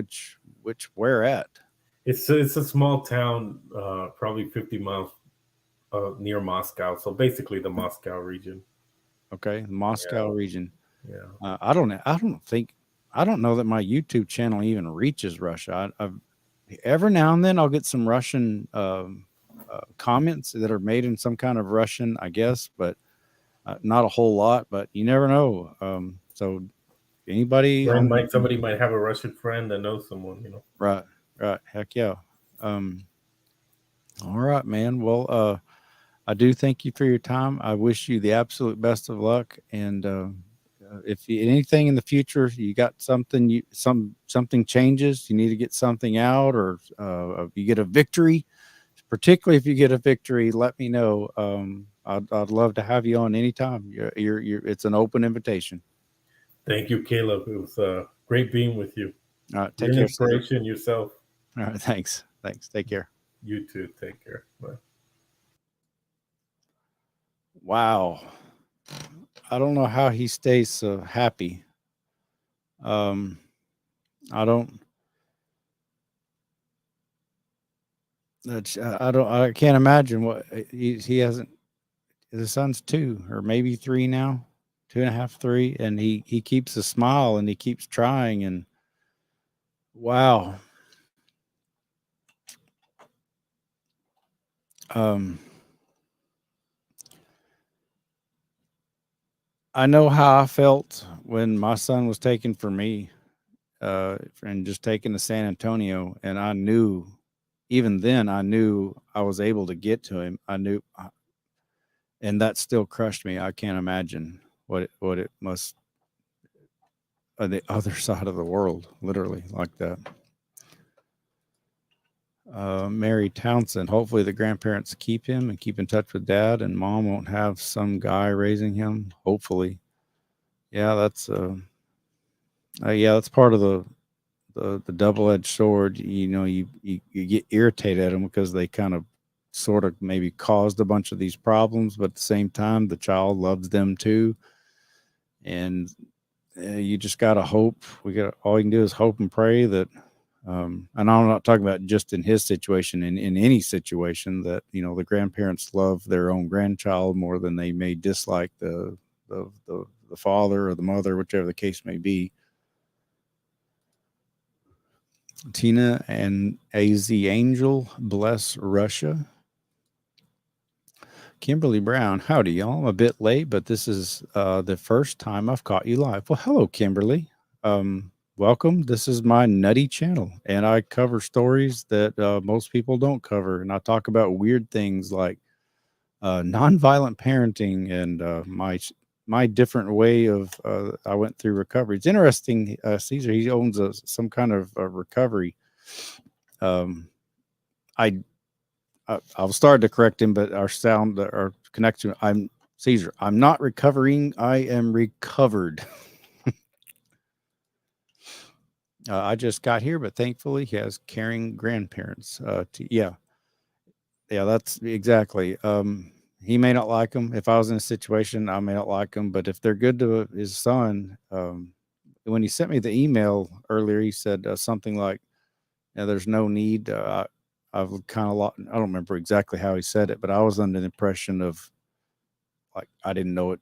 Where at? it's a small town, probably 50 miles near Moscow. So basically, the Moscow region. Okay, the Moscow Yeah, region. yeah. I don't know. I don't know that my YouTube channel even reaches Russia. I've every now and then I'll get some Russian comments that are made in some kind of Russian, I guess, but not a whole lot. But you never know. So anybody Friend on might Somebody might have a Russian friend that knows someone. right, right, heck yeah. Um, all right, man. Well, I do thank you for your time. I wish you the absolute best of luck. And if anything in the future, you got something, something changes, you need to get something out, or you get a victory. Particularly if you get a victory, let me know. I'd love to have you on anytime. It's an open invitation. Thank you, Caleb. It was great being with you. All right, You're take an care, Caesar. inspiration yourself. All right, thanks. Take care. You too. Take care. Bye. Wow, I don't know how he stays so happy. Um, I don't. I don't. I can't imagine what he hasn't. His son's 2 or maybe 3 now. 2.5, 3, and he keeps a smile and he keeps trying. And wow, um, I know how I felt when my son was taken for me, and just taken to San Antonio, and I knew, even then, I knew I was able to get to him. I knew, and that still crushed me. I can't imagine what it must on the other side of the world, literally like that. Mary Townsend. Hopefully, the grandparents keep him and keep in touch with dad, and mom won't have some guy raising him. Hopefully, yeah, yeah, that's part of the double edged sword. You know, you get irritated at them because they kind of sort of maybe caused a bunch of these problems, but at the same time, the child loves them too, and you just gotta hope. We got all you can do is hope and pray that. And I'm not talking about just in his situation, in any situation that, you know, the grandparents love their own grandchild more than they may dislike the father or the mother, whichever the case may be. Tina and AZ Angel, bless Russia. Kimberly Brown, howdy, y'all. I'm a bit late, but this is the first time I've caught you live. Well, hello, Kimberly. Welcome. This is my nutty channel, and I cover stories that most people don't cover. And I talk about weird things like nonviolent parenting and my different way of I went through recovery. It's interesting. Caesar, he owns some kind of recovery. Um, I I'll start to correct him, but our sound, our connection. I'm Caesar. I'm not recovering. I am recovered. I just got here, but thankfully he has caring grandparents. Yeah, that's exactly. He may not like them. If I was in a situation, I may not like them, but if they're good to his son, when he sent me the email earlier, he said something like, "Yeah, there's no need." I've kind of I don't remember exactly how he said it, but I was under the impression of like I didn't know it.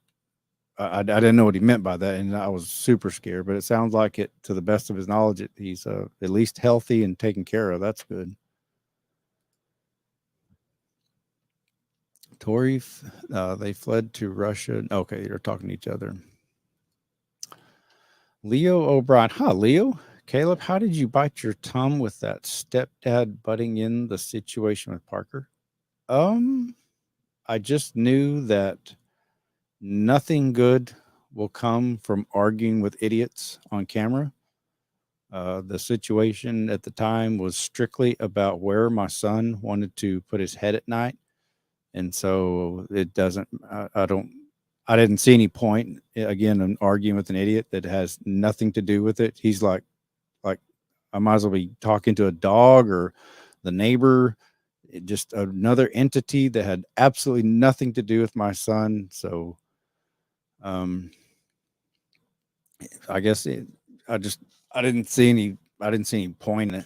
I didn't know what he meant by that, and I was super scared. But it sounds like it, to the best of his knowledge, he's at least healthy and taken care of. That's good. Tori, they fled to Russia. Okay, they're talking to each other. Leo O'Brien. Hi, Leo. Caleb, how did you bite your tongue with that stepdad butting in the situation with Parker? Um, I just knew that nothing good will come from arguing with idiots on camera. The situation at the time was strictly about where my son wanted to put his head at night. And so it doesn't, I didn't see any point again in arguing with an idiot that has nothing to do with it. He's like I might as well be talking to a dog or the neighbor, just another entity that had absolutely nothing to do with my son. So, um, I guess I just, I didn't see any point in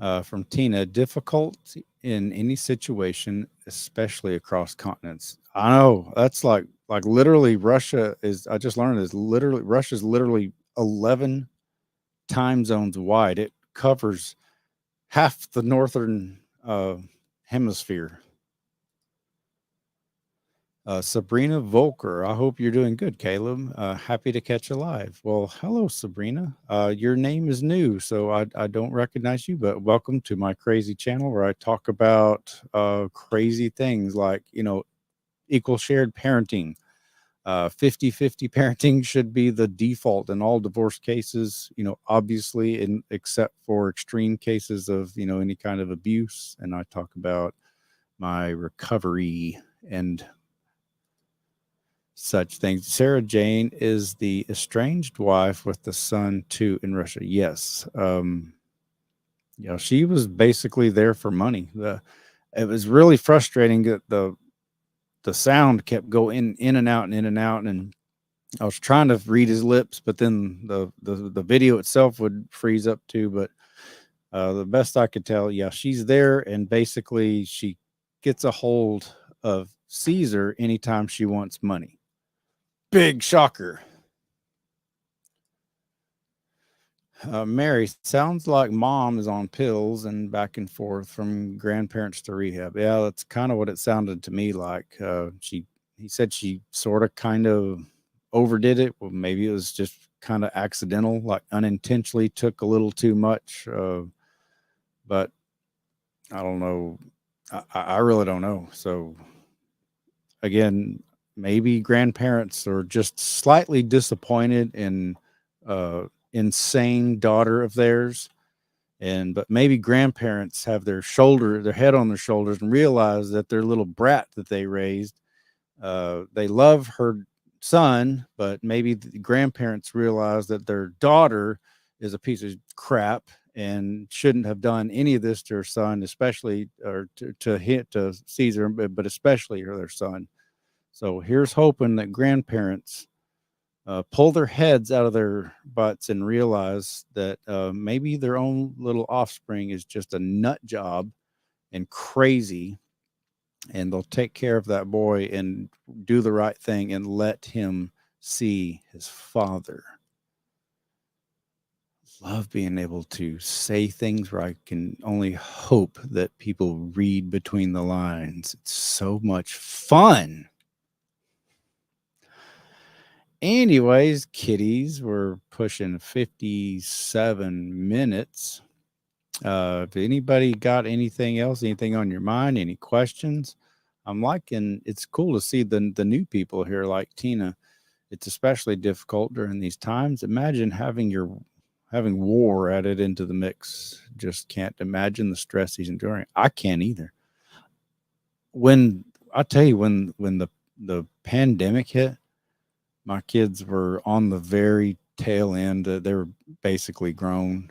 it. From Tina, difficult in any situation, especially across continents. I know that's like literally Russia is. I just learned is literally Russia's literally 11 time zones wide. It covers half the northern hemisphere. Sabrina Volker, I hope you're doing good, Caleb. Happy to catch you live. Well, hello, Sabrina. Your name is new, so I don't recognize you, but welcome to my crazy channel where I talk about crazy things like, you know, equal shared parenting. 50-50 parenting should be the default in all divorce cases, you know, obviously, except for extreme cases of, you know, any kind of abuse. And I talk about my recovery and such things. Sarah Jane is the estranged wife with the son too in Russia. Yes. You know, she was basically there for money. It was really frustrating that the sound kept going in and out and in and out. And I was trying to read his lips, but then the video itself would freeze up too. But the best I could tell, yeah, she's there, and basically she gets a hold of Caesar anytime she wants money. Big shocker. Mary, sounds like mom is on pills and back and forth from grandparents to rehab. Yeah, that's kind of what it sounded to me like. He said she sort of kind of overdid it. Well, maybe it was just kind of accidental, like unintentionally took a little too much. But I don't know. I really don't know. So again, maybe grandparents are just slightly disappointed in insane daughter of theirs, but maybe grandparents have their head on their shoulders and realize that their little brat that they raised, they love her son, but maybe the grandparents realize that their daughter is a piece of crap and shouldn't have done any of this to her son, especially or to hit to Caesar, but especially their son. So here's hoping that grandparents pull their heads out of their butts and realize that maybe their own little offspring is just a nut job and crazy, and they'll take care of that boy and do the right thing and let him see his father. Love being able to say things where I can only hope that people read between the lines. It's so much fun. Anyways, kitties, we're pushing 57 minutes. If anybody got anything else, anything on your mind, any questions? I'm liking, it's cool to see the new people here like Tina. It's especially difficult during these times. Imagine having war added into the mix. Just can't imagine the stress he's enduring. I can't either. When I tell you, when the pandemic hit, my kids were on the very tail end. They were basically grown.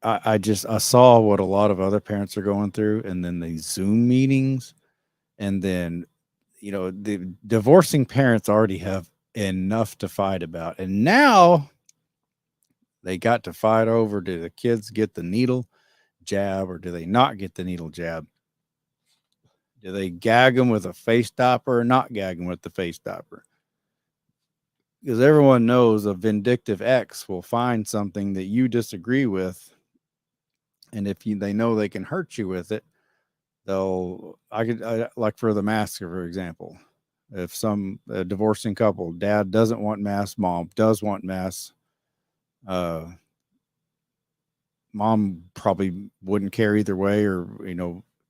I saw what a lot of other parents are going through, and then the Zoom meetings, and then the divorcing parents already have enough to fight about, and now they got to fight over, do the kids get the needle jab or do they not get the needle jab? Do they gag them with a face stopper or not gag them with the face stopper? Because everyone knows a vindictive ex will find something that you disagree with, and if they know they can hurt you with it, like for the mask, for example, if a divorcing couple, dad doesn't want masks, mom does want masks, mom probably wouldn't care either way, or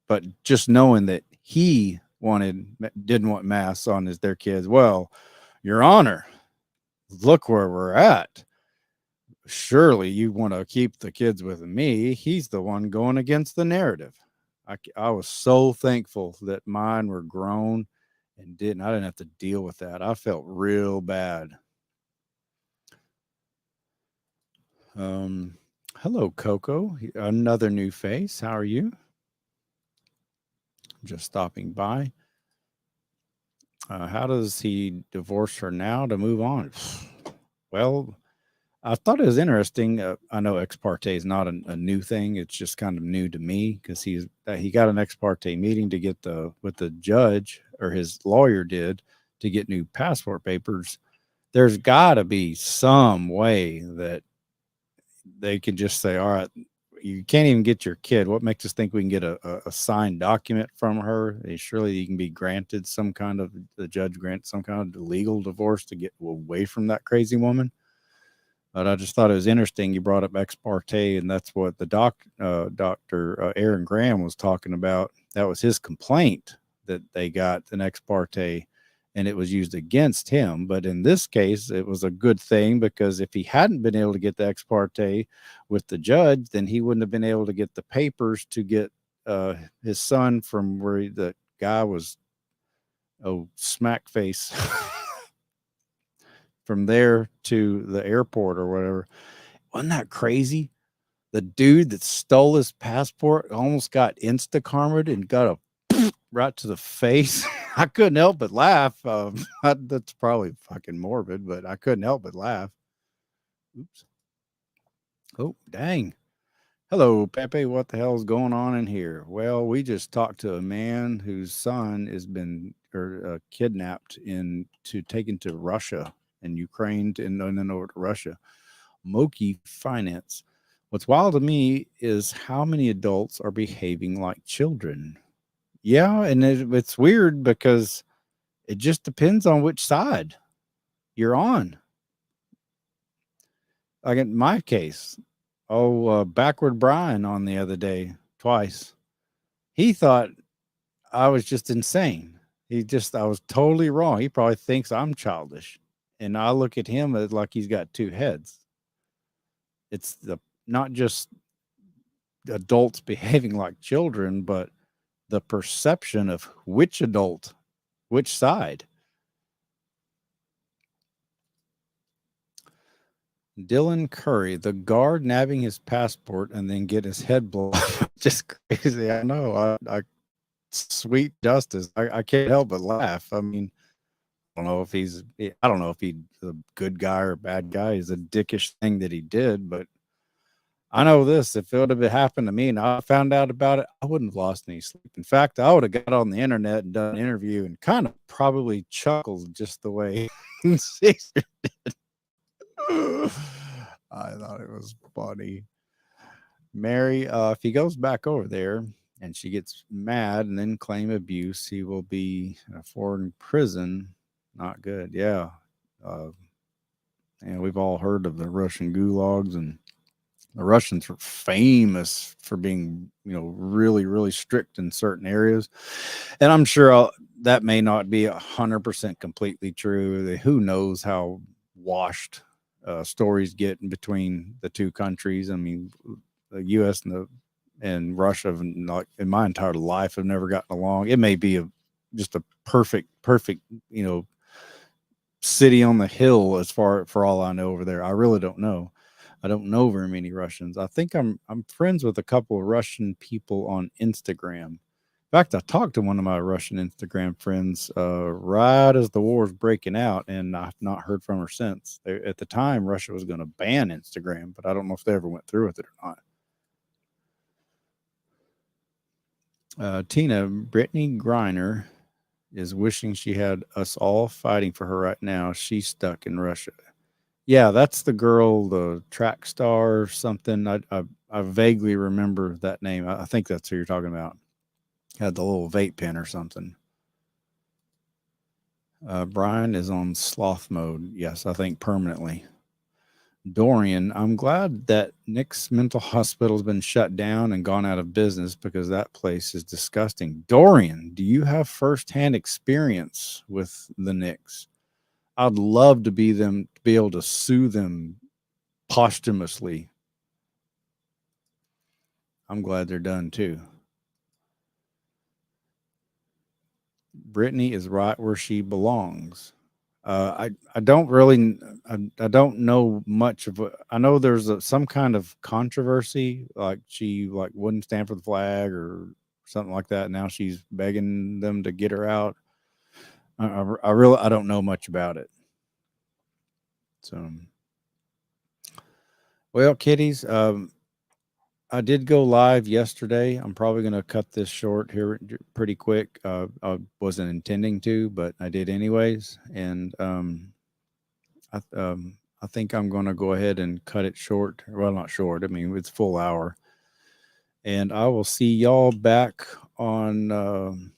but just knowing that he didn't want masks on their kids. Well, your honor, look where we're at. Surely you want to keep the kids with me. He's the one going against the narrative. I was so thankful that mine were grown and I didn't have to deal with that. I felt real bad. Hello, Coco. Another new face. How are you? Just stopping by. How does he divorce her now to move on? Well, I thought it was interesting. I know ex parte is not a new thing. It's just kind of new to me because he got an ex parte meeting to get with the judge, or his lawyer did, to get new passport papers. There's got to be some way that they can just say, all right, you can't even get your kid. What makes us think we can get a signed document from her? Surely you can be granted the judge grants some kind of legal divorce to get away from that crazy woman. But I just thought it was interesting. You brought up ex parte, and that's what the Dr. Aaron Graham was talking about. That was his complaint, that they got an ex parte and it was used against him. But in this case, it was a good thing, because if he hadn't been able to get the ex parte with the judge, then he wouldn't have been able to get the papers to get his son from where the guy was, smack face. From there to the airport or whatever. Wasn't that crazy? The dude that stole his passport almost got insta-karma'd and got a right to the face. I couldn't help but laugh. That's probably fucking morbid, but I couldn't help but laugh. Oops. Oh, dang. Hello, Pepe. What the hell's going on in here? Well, we just talked to a man whose son has been kidnapped taken to Russia and Ukraine and then over to Russia. Moki Finance. What's wild to me is how many adults are behaving like children. Yeah, and it's weird because it just depends on which side you're on. Like in my case, backward Brian on the other day twice. He thought I was just insane. I was totally wrong. He probably thinks I'm childish. And I look at him as like he's got two heads. It's not just adults behaving like children, but the perception of which adult, which side. Dylan Curry, the guard nabbing his passport and then get his head blown off. Just crazy. I know. I sweet justice. I can't help but laugh. I mean, I don't know if he's a good guy or a bad guy. He's a dickish thing that he did, but I know this. If it would have happened to me and I found out about it, I wouldn't have lost any sleep. In fact, I would have got on the internet and done an interview and kind of probably chuckled just the way Caesar did. I thought it was funny. Mary, if he goes back over there and she gets mad and then claim abuse, he will be in a foreign prison. Not good. Yeah. And we've all heard of the Russian gulags, and the Russians are famous for being, really, really strict in certain areas. And I'm sure that may not be 100% completely true. Who knows how washed stories get in between the two countries. I mean, the U.S. and Russia, not in my entire life, have never gotten along. It may be just a perfect, city on the hill for all I know over there. I really don't know. I don't know very many Russians. I think I'm friends with a couple of Russian people on Instagram. In fact, I talked to one of my Russian Instagram friends right as the war was breaking out, and I've not heard from her since. At the time, Russia was going to ban Instagram, but I don't know if they ever went through with it or not. Tina, Brittany Griner is wishing she had us all fighting for her right now. She's stuck in Russia. Yeah, that's the girl, the track star or something. I vaguely remember that name. I think that's who you're talking about. Had the little vape pen or something. Brian is on sloth mode. Yes, I think permanently. Dorian, I'm glad that Nick's mental hospital has been shut down and gone out of business because that place is disgusting. Dorian, do you have firsthand experience with the Knicks? I'd love to be able to sue them posthumously. I'm glad they're done too. Brittany is right where she belongs. I don't really I don't know much of I know there's some kind of controversy, like she wouldn't stand for the flag or something like that. Now she's begging them to get her out. I really I don't know much about it. So, well, kiddies, I did go live yesterday. I'm probably going to cut this short here pretty quick. I wasn't intending to, but I did anyways. And I think I'm going to go ahead and cut it short. Well, not short. I mean, it's full hour. And I will see y'all back on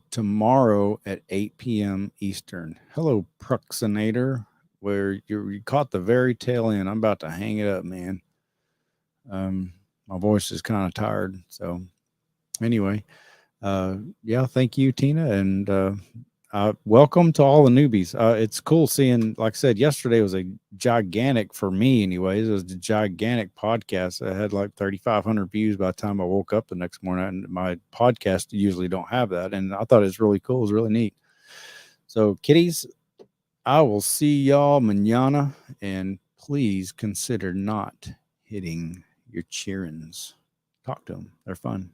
tomorrow at 8 p.m. Eastern. Hello, Proxinator, where you caught the very tail end. I'm about to hang it up, man. My voice is kind of tired. So anyway, yeah, thank you, Tina. And welcome to all the newbies. It's cool seeing, like I said, yesterday was a gigantic, for me anyways, it was a gigantic podcast. I had like 3,500 views by the time I woke up the next morning. And my podcast usually don't have that. And I thought it was really cool. It was really neat. So kiddies, I will see y'all mañana. And please consider not hitting your cheerings. Talk to them. They're fun.